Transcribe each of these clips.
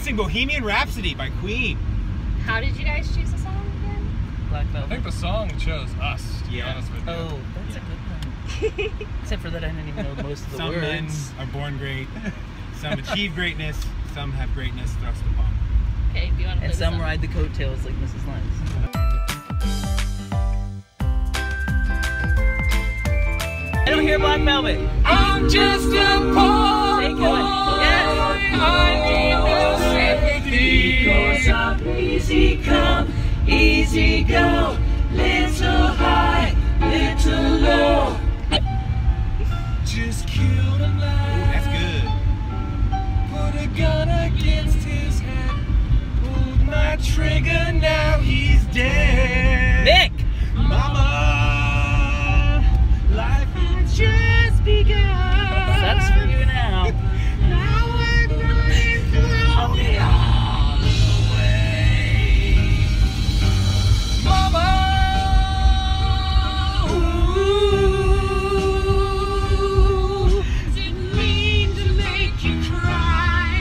sing Bohemian Rhapsody by Queen. How did you guys choose the song again? Black Velvet. I think the song chose us, to be honest with you. Oh, that's a good one. Except for that I didn't even know most of the Some men words. are born great. Some achieve greatness. Some have greatness thrust upon them. Okay, do you want to play And the some song? ride the coattails like Mrs. Lenz. I don't hear Black Velvet. I'm just a poor Take it. Yes. I need no sympathy. Cause I'm easy come, easy go, little high, little low. Just killed a man. That's good. Put a gun against his head. Pulled my trigger, now he's dead. Nick! Mama, life has just begun. Sucks for you now. Now we're going through it all the way. Mama, Ooh, didn't mean to make you cry.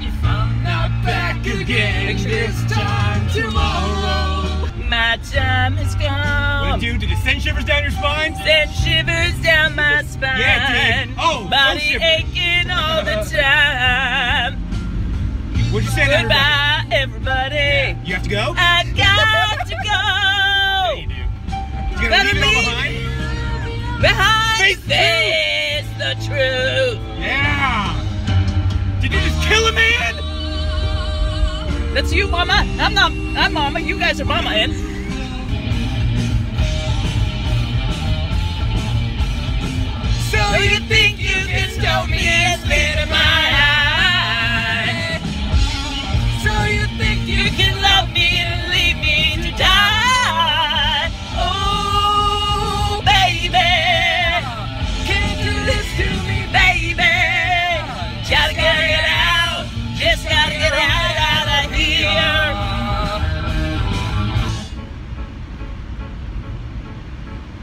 If I'm not back again this time tomorrow. My time is What gone. did it do? Did it send shivers down your spine? Send shivers down my spine. Yeah, it did. Oh, body no shivers. aching all the time. What'd you say to everybody? Goodbye, everybody. You have to go? I got to Yeah, you go. do. You gotta leave it all behind? Behind Face the face, the truth. Yeah! Did you just kill a man? That's you, Mama. I'm Mama. You guys are Mama, and So you think you can stop me and spit in my eye? So you think you can love me and leave me to die? Oh, baby, can't do this to me, baby. Gotta get out, just gotta get out of here.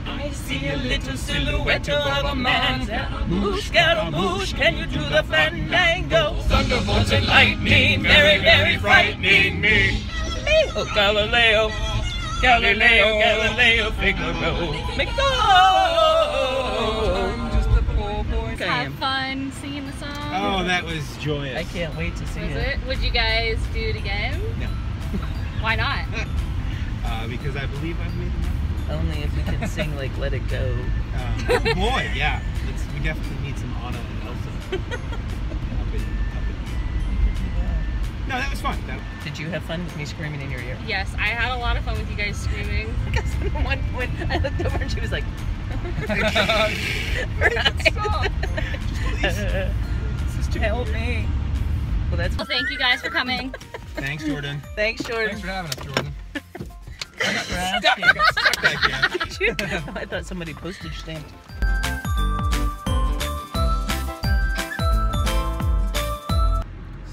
I see a little silhouette of a man. Scaramouche, Scaramouche, can you do the fandango? thunderbolts and lightning, very, very frightening me. Oh, Galileo, Galileo, Galileo, Figaro, Figaro. I'm just a poor boy. I Have am. fun singing the song. Oh, that was joyous. I can't wait to see Was it. it? Would you guys do it again? No. Why not? Because I believe I've made enough. Only if we can sing like Let It Go. Oh boy, yeah. We definitely need some Anna and Elsa. No, that was fun. Did you have fun with me screaming in your ear? Yes, I had a lot of fun with you guys screaming. Because at one point I looked over and she was like, help me. Well, that's. Well, thank you guys for coming. Thanks, Jordan. Thanks, Jordan. Thanks for having us, Jordan. Stuck. I got stuck back there. I thought somebody postage stamped.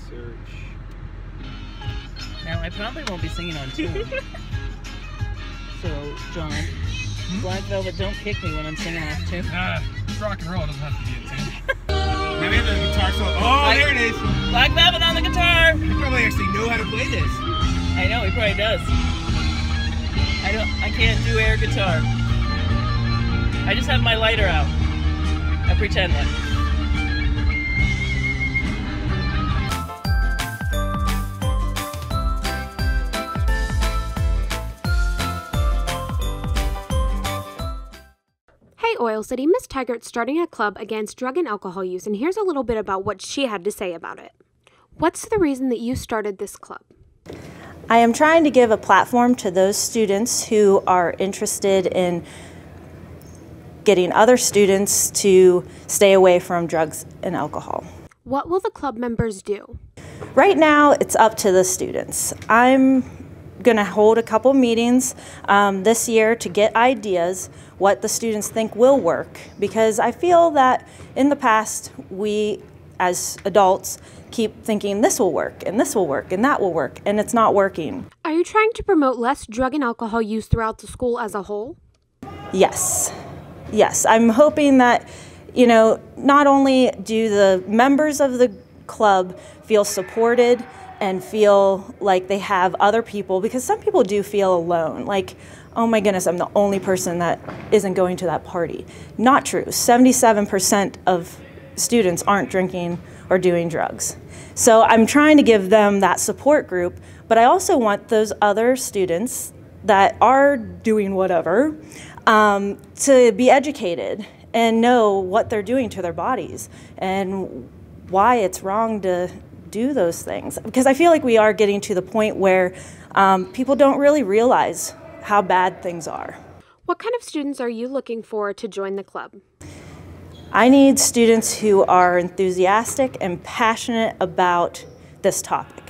Search. Now I probably won't be singing on tune. So, John, Black Velvet, don't kick me when I'm singing off tune. It's rock and roll, it doesn't have to be a tune. Now we have the guitar solo. Oh, there it is. Black Velvet on the guitar. You probably actually know how to play this. I know he probably does. I can't do air guitar. I just have my lighter out. I pretend like. Hey Oil City, Miss Taggart's starting a club against drug and alcohol use, and here's a little bit about what she had to say about it. What's the reason that you started this club? I am trying to give a platform to those students who are interested in getting other students to stay away from drugs and alcohol. What will the club members do? Right now, it's up to the students. I'm going to hold a couple meetings this year to get ideas what the students think will work, because I feel that in the past we as adults keep thinking this will work and this will work and that will work, and it's not working. Are you trying to promote less drug and alcohol use throughout the school as a whole? Yes. Yes, I'm hoping that, you know, not only do the members of the club feel supported and feel like they have other people, because some people do feel alone, like, oh my goodness, I'm the only person that isn't going to that party. Not true. 77% of students aren't drinking or doing drugs. So I'm trying to give them that support group, but I also want those other students that are doing whatever to be educated and know what they're doing to their bodies and why it's wrong to do those things. Because I feel like we are getting to the point where people don't really realize how bad things are. What kind of students are you looking for to join the club? I need students who are enthusiastic and passionate about this topic.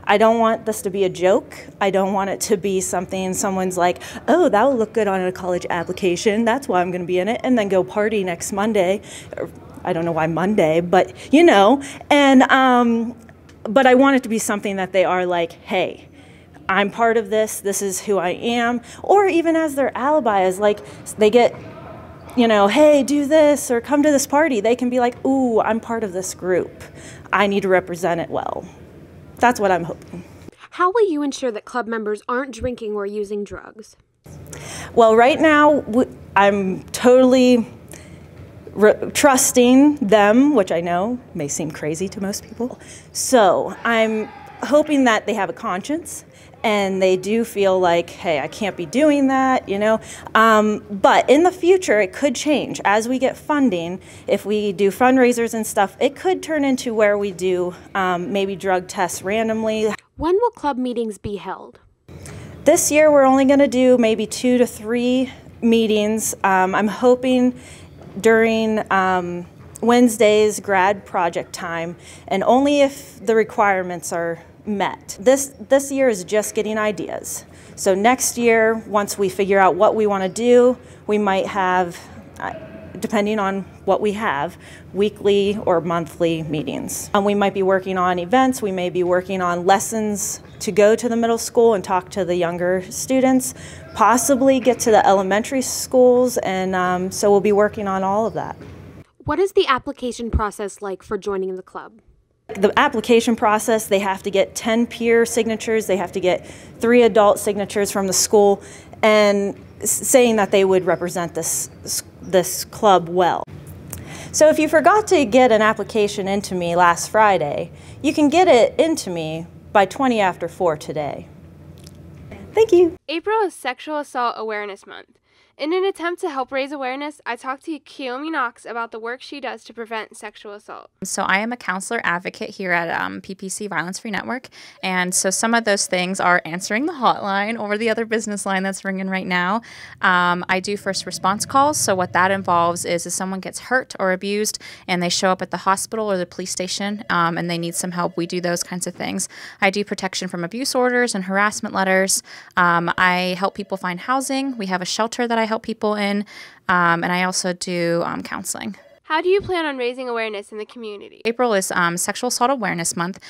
I don't want this to be a joke. I don't want it to be something someone's like, oh, that will look good on a college application, that's why I'm going to be in it, and then go party next Monday. Or, I don't know why Monday, but you know. And but I want it to be something that they are like, hey, I'm part of this, this is who I am. Or even as their alibi is like, they get, you know, hey, do this or come to this party. They can be like, ooh, I'm part of this group. I need to represent it well. That's what I'm hoping. How will you ensure that club members aren't drinking or using drugs? Well, right now, I'm totally trusting them, which I know may seem crazy to most people. So I'm hoping that they have a conscience and they do feel like, hey, I can't be doing that, you know. But in the future, it could change. As we get funding, if we do fundraisers and stuff, it could turn into where we do maybe drug tests randomly. When will club meetings be held? This year, we're only going to do maybe 2 to 3 meetings. I'm hoping during Wednesday's grad project time, and only if the requirements are met. This year is just getting ideas. So next year, once we figure out what we want to do, we might have, depending on what we have, weekly or monthly meetings. We might be working on events, we may be working on lessons to go to the middle school and talk to the younger students, possibly get to the elementary schools, and so we'll be working on all of that. What is the application process like for joining the club? The application process, they have to get 10 peer signatures, they have to get 3 adult signatures from the school, and saying that they would represent this club well. So if you forgot to get an application into me last Friday, you can get it into me by 20 after 4 today. Thank you. April is Sexual Assault Awareness Month. In an attempt to help raise awareness, I talked to Kiyomi Knox about the work she does to prevent sexual assault. So I am a counselor advocate here at PPC Violence Free Network, and so some of those things are answering the hotline or the other business line that's ringing right now. I do first response calls, so what that involves is if someone gets hurt or abused and they show up at the hospital or the police station and they need some help, we do those kinds of things. I do protection from abuse orders and harassment letters. I help people find housing. We have a shelter that I help people in, and I also do counseling. How do you plan on raising awareness in the community? April is Sexual Assault Awareness Month.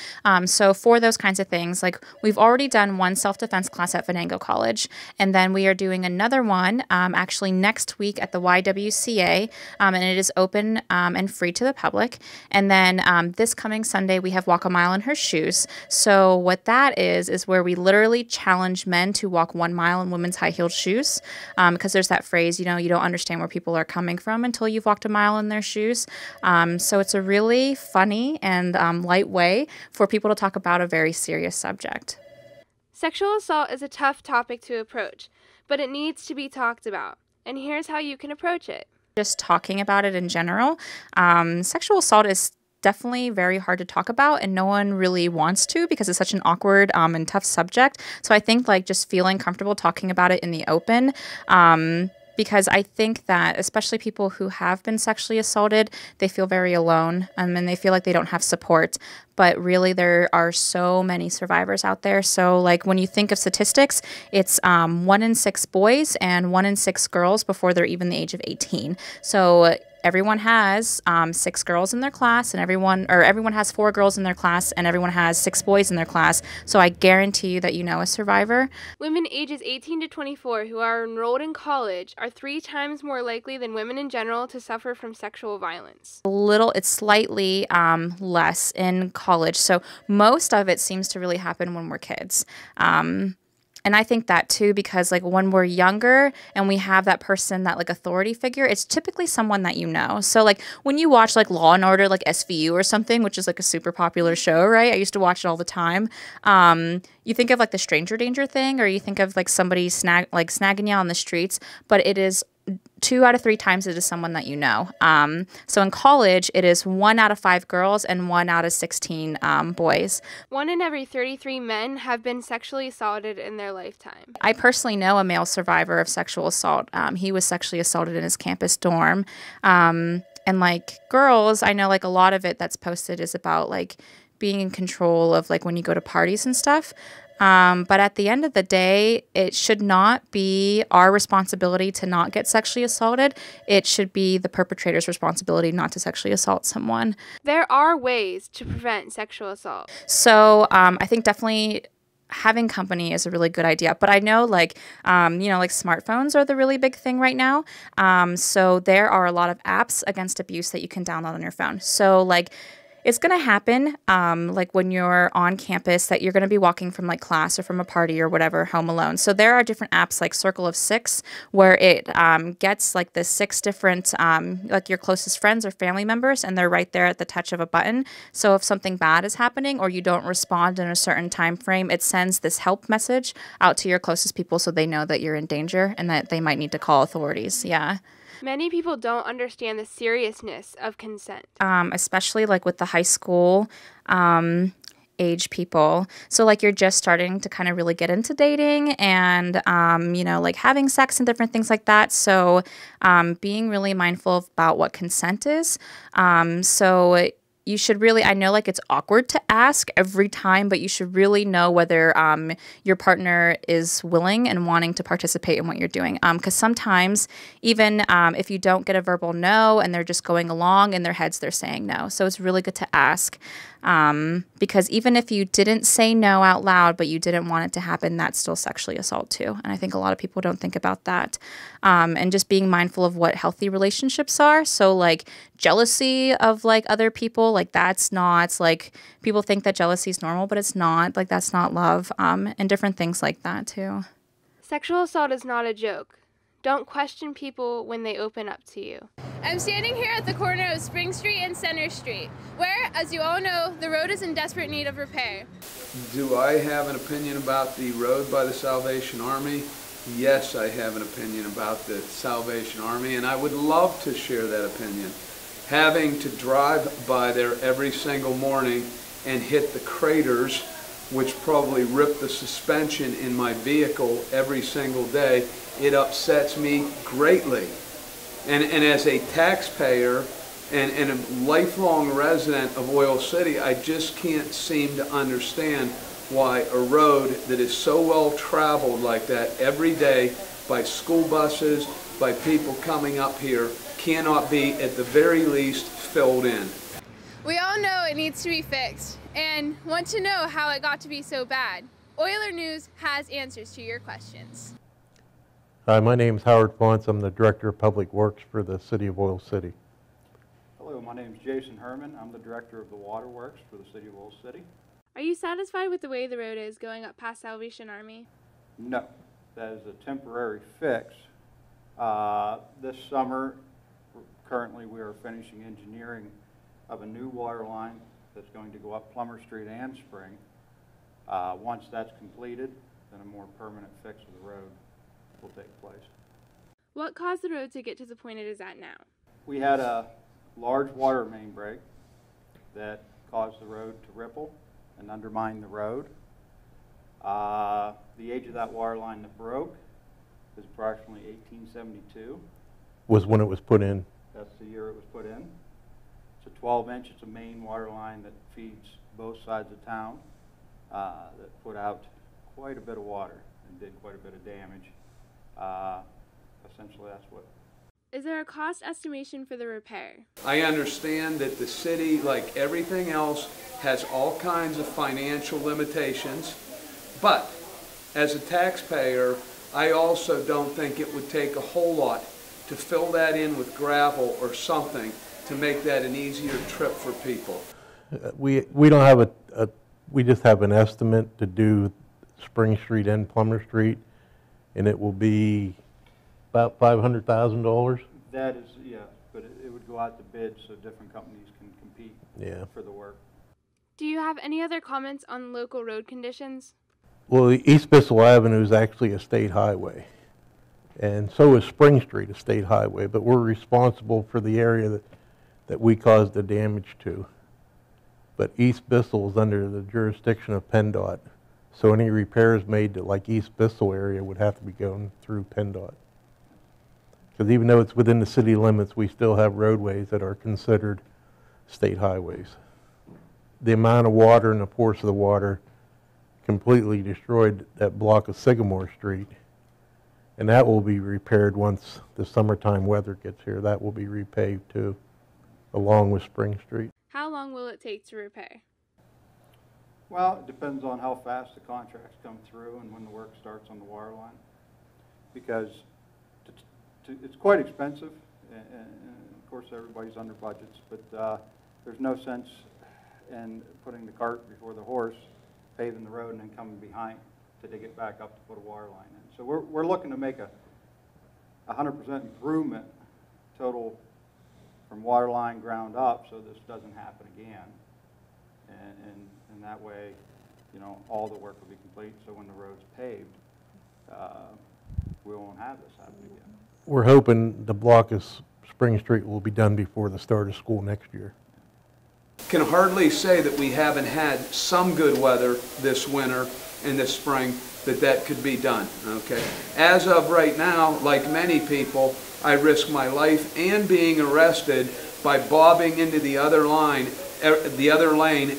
So for those kinds of things, like we've already done one self-defense class at Venango College, and then we are doing another one actually next week at the YWCA, and it is open and free to the public. And then this coming Sunday, we have Walk a Mile in Her Shoes. So what that is where we literally challenge men to walk 1 mile in women's high-heeled shoes, because there's that phrase, you know, you don't understand where people are coming from until you've walked a mile in their shoes. So it's a really funny and light way for people to talk about a very serious subject. Sexual assault is a tough topic to approach, but it needs to be talked about. And here's how you can approach it. Just talking about it in general. Sexual assault is definitely very hard to talk about, and no one really wants to because it's such an awkward and tough subject. So I think like just feeling comfortable talking about it in the open, because I think that especially people who have been sexually assaulted, they feel very alone, and they feel like they don't have support. But really, there are so many survivors out there. So like when you think of statistics, it's 1 in 6 boys and 1 in 6 girls before they're even the age of 18. So everyone has 6 girls in their class, and everyone has 4 girls in their class, and everyone has 6 boys in their class. So I guarantee you that you know a survivor. Women ages 18 to 24 who are enrolled in college are 3 times more likely than women in general to suffer from sexual violence. It's slightly less in college. So most of it seems to really happen when we're kids. And I think that too, because like when we're younger and we have that person, that like authority figure, it's typically someone that you know. So like when you watch like Law and Order, like SVU or something, which is like a super popular show, right? I used to watch it all the time. You think of like the stranger danger thing, or you think of like somebody snagging you on the streets, but it is 2 out of 3 times it is someone that you know. So in college, it is 1 out of 5 girls and 1 out of 16 boys. 1 in every 33 men have been sexually assaulted in their lifetime. I personally know a male survivor of sexual assault. He was sexually assaulted in his campus dorm. And like girls, I know like a lot of it that's posted is about like being in control of like when you go to parties and stuff. But at the end of the day, it should not be our responsibility to not get sexually assaulted. It should be the perpetrator's responsibility not to sexually assault someone. There are ways to prevent sexual assault. So I think definitely having company is a really good idea. But I know like, like smartphones are the really big thing right now. So there are a lot of apps against abuse that you can download on your phone. So like, it's going to happen, like when you're on campus, that you're going to be walking from like class or from a party or whatever home alone. So there are different apps like Circle of 6 where it gets like the 6 different like your closest friends or family members, and they're right there at the touch of a button. So if something bad is happening or you don't respond in a certain time frame, it sends this help message out to your closest people so they know that you're in danger and that they might need to call authorities. Yeah. Many people don't understand the seriousness of consent. Especially like with the high school age people. So like you're just starting to kind of really get into dating and, like having sex and different things like that. So being really mindful about what consent is. So you should really, I know like it's awkward to ask every time, but you should really know whether your partner is willing and wanting to participate in what you're doing. Because sometimes even if you don't get a verbal no and they're just going along, in their heads they're saying no. So it's really good to ask. Because even if you didn't say no out loud, but you didn't want it to happen, that's still sexually assault too. And I think a lot of people don't think about that. And just being mindful of what healthy relationships are. So like jealousy of like other people, like that's not, like people think that jealousy is normal, but it's not. Like that's not love. And different things like that too. Sexual assault is not a joke. Don't question people when they open up to you. I'm standing here at the corner of Spring Street and Center Street, where, as you all know, the road is in desperate need of repair. Do I have an opinion about the road by the Salvation Army? Yes, I have an opinion about the Salvation Army, and I would love to share that opinion. Having to drive by there every single morning and hit the craters, which probably rip the suspension in my vehicle every single day, it upsets me greatly. And as a taxpayer and a lifelong resident of Oil City, I just can't seem to understand why a road that is so well traveled like that every day by school buses, by people coming up here, cannot be at the very least filled in. We all know it needs to be fixed and want to know how it got to be so bad. Oiler News has answers to your questions. Hi, my name is Howard Fonts. I'm the Director of Public Works for the City of Oil City. Hello, my name is Jason Herman. I'm the Director of the Water Works for the City of Oil City. Are you satisfied with the way the road is going up past Salvation Army? No, that is a temporary fix. This summer, currently we are finishing engineering of a new water line that's going to go up Plummer Street and Spring. Once that's completed, then a more permanent fix of the road will take place. What caused the road to get to the point it is at now? We had a large water main break that caused the road to ripple and undermine the road. The age of that water line that broke is approximately 1872. Was when it was put in? That's the year it was put in. It's a 12-inch, it's a main water line that feeds both sides of town that put out quite a bit of water and did quite a bit of damage. Essentially, that's what Is there a cost estimation for the repair? I understand that the city, like everything else, has all kinds of financial limitations, but as a taxpayer, I also don't think it would take a whole lot to fill that in with gravel or something to make that an easier trip for people. We don't have we just have an estimate to do Spring Street and Plummer Street, and it will be about $500,000. That is, yeah, but it would go out to bid so different companies can compete for the work. Do you have any other comments on local road conditions? Well, East Bissell Avenue is actually a state highway, and so is Spring Street a state highway, but we're responsible for the area that we caused the damage to. But East Bissell is under the jurisdiction of PennDOT, so any repairs made to like East Bissell area would have to be going through PennDOT. Because even though it's within the city limits, we still have roadways that are considered state highways. The amount of water and the force of the water completely destroyed that block of Sycamore Street, and that will be repaired once the summertime weather gets here. That will be repaved too, along with Spring Street. How long will it take to repair? Well, it depends on how fast the contracts come through and when the work starts on the water line, because it's quite expensive, and of course everybody's under budgets, but there's no sense in putting the cart before the horse, paving the road and then coming behind to dig it back up to put a water line in. So we're looking to make a 100% improvement total from water line ground up, so this doesn't happen again. And that way, you know, all the work will be complete, so when the road's paved, we won't have this happen again. We're hoping the block of Spring Street will be done before the start of school next year. Can hardly say that we haven't had some good weather this winter and this spring that could be done, okay? As of right now, like many people, I risk my life and being arrested by bobbing into the other lane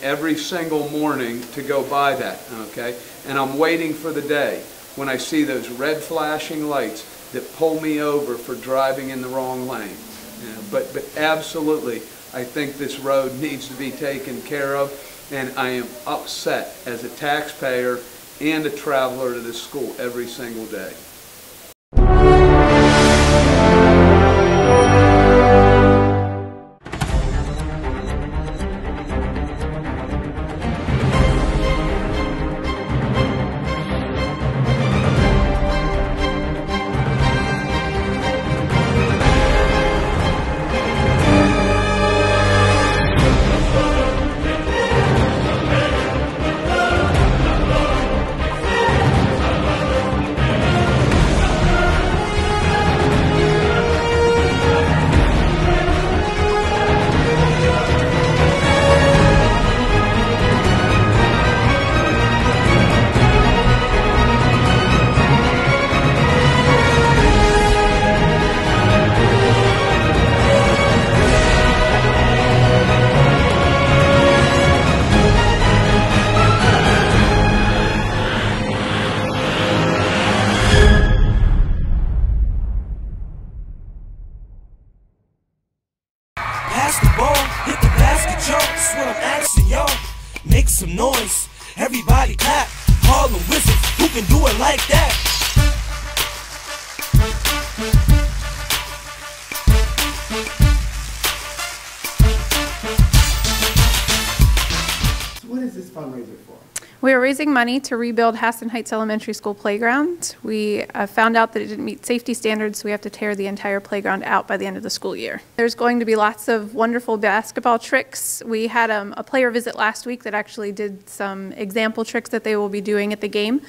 every single morning to go by that, okay? And I'm waiting for the day when I see those red flashing lights that pull me over for driving in the wrong lane. You know, but absolutely, I think this road needs to be taken care of, and I am upset as a taxpayer and a traveler to this school every single day. Pass the ball, hit the basket, yo. That's what I'm asking, yo. Make some noise, everybody clap. Harlem Wizards, who can do it like that? So what is this fundraiser for? We are raising money to rebuild Haston Heights Elementary School playground. We found out that it didn't meet safety standards, so we have to tear the entire playground out by the end of the school year. There's going to be lots of wonderful basketball tricks. We had a player visit last week that actually did some example tricks that they will be doing at the game.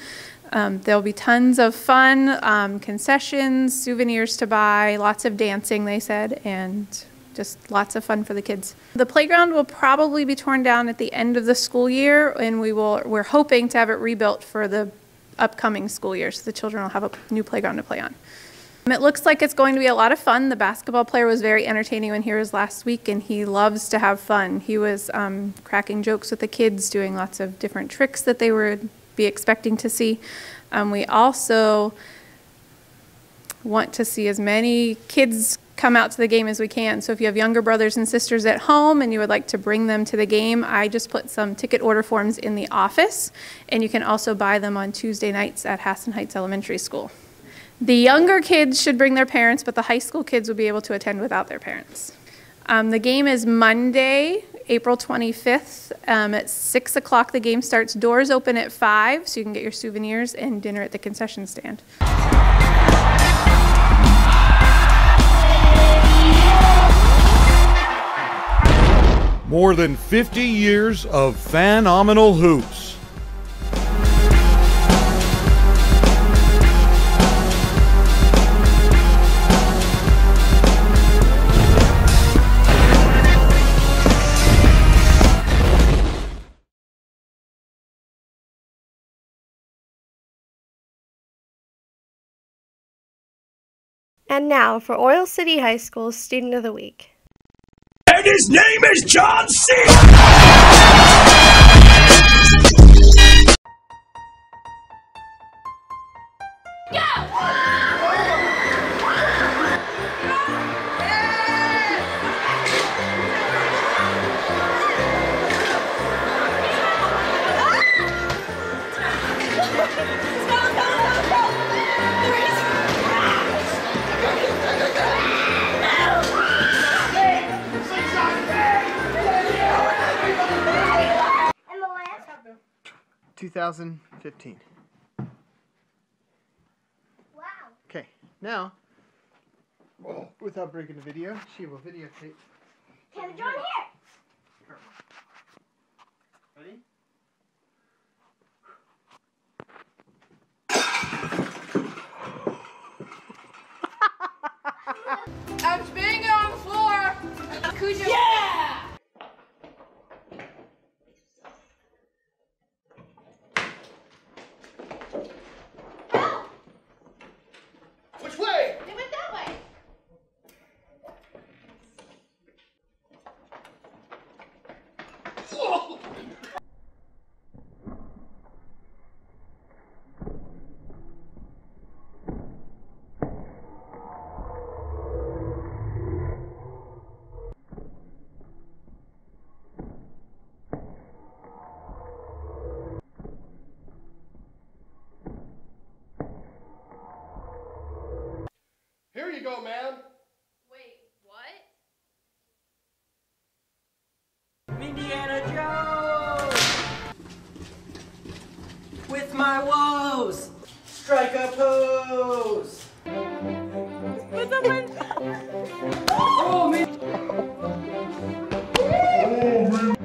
There'll be tons of fun, concessions, souvenirs to buy, lots of dancing, they said, and just lots of fun for the kids. The playground will probably be torn down at the end of the school year, and we're hoping to have it rebuilt for the upcoming school year, so the children will have a new playground to play on. It looks like it's going to be a lot of fun. The basketball player was very entertaining when he was last week, and he loves to have fun. He was cracking jokes with the kids, doing lots of different tricks that they would be expecting to see. We also want to see as many kids come out to the game as we can. So if you have younger brothers and sisters at home and you would like to bring them to the game, I just put some ticket order forms in the office, and you can also buy them on Tuesday nights at Haston Heights Elementary School. The younger kids should bring their parents, but the high school kids will be able to attend without their parents. The game is Monday, April 25th at 6 o'clock. The game starts. Doors open at 5, so you can get your souvenirs and dinner at the concession stand. More than 50 years of phenomenal hoops. And now for Oil City High School's Student of the Week. And his name is John C. Go! 2015. Wow. Okay, now, without breaking the video, she will videotape. Kevin John here. Ready? I'm spinning it on the floor. Cujo. Yeah! Which way? It went that way. Whoa. Here you go, man. Wait, what? Indiana Jones! With my woes! Strike a pose! What's up, man? Oh, man! Oh, man!